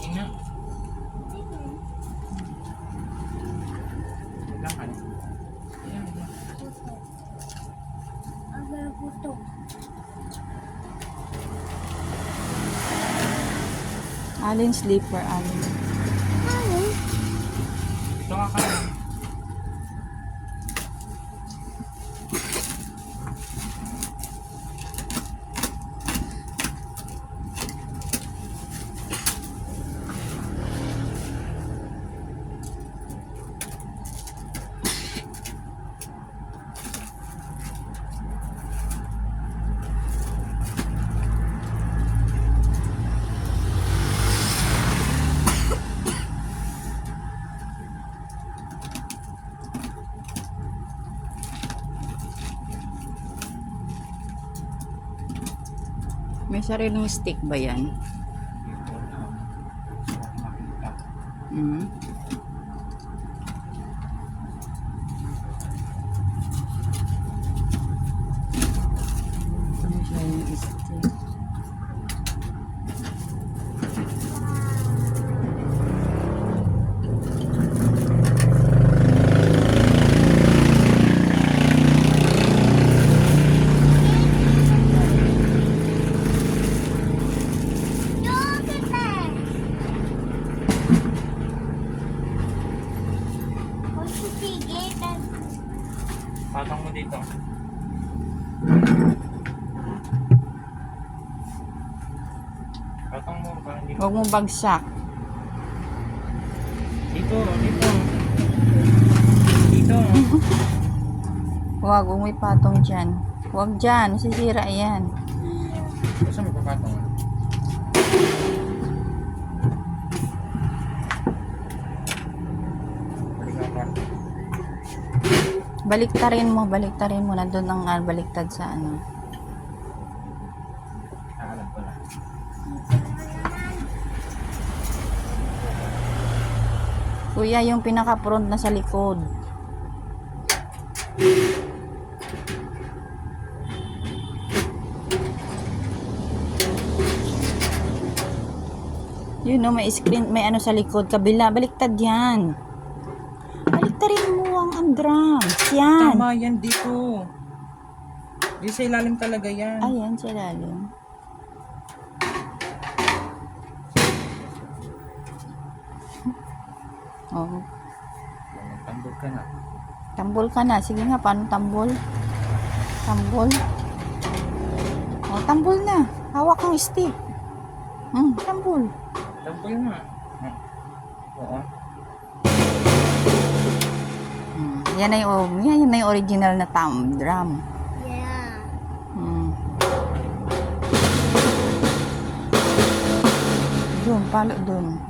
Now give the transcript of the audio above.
Hindi nga. Wala ka na. Ayan, ayan. Agad puto. Alin sleeper, alin. Ito nga ka. May sariling stick ba yan? Hmm. May sariling stick. Patong mo dito. Patong mo para hindi Huwag mo bagsak. Dito, dito. Dito. Huwag mo ipatong dyan. Huwag dyan, masisira yan. Gusto mo papatong? Baliktarin mo. Nandun ang baliktad sa ano. Alam ko na. Kuya, yung pinaka-front na sa likod. Yun no, may screen, may ano sa likod. Kabila, baliktad yan. Baliktarin mo ang drums. Yan. Tama yan dito. Di sa ilalim talaga yan. Ayan, sa lalim. Oh, Tambol ka na. tambol ka na. Sige nga, paano tambol? Tambol. Oh, tambol na. Hawak ang stick. Tambol. Tambol nga. Oo. Yan ay yan na yung original na drum. Yeah. Doon, palo doon.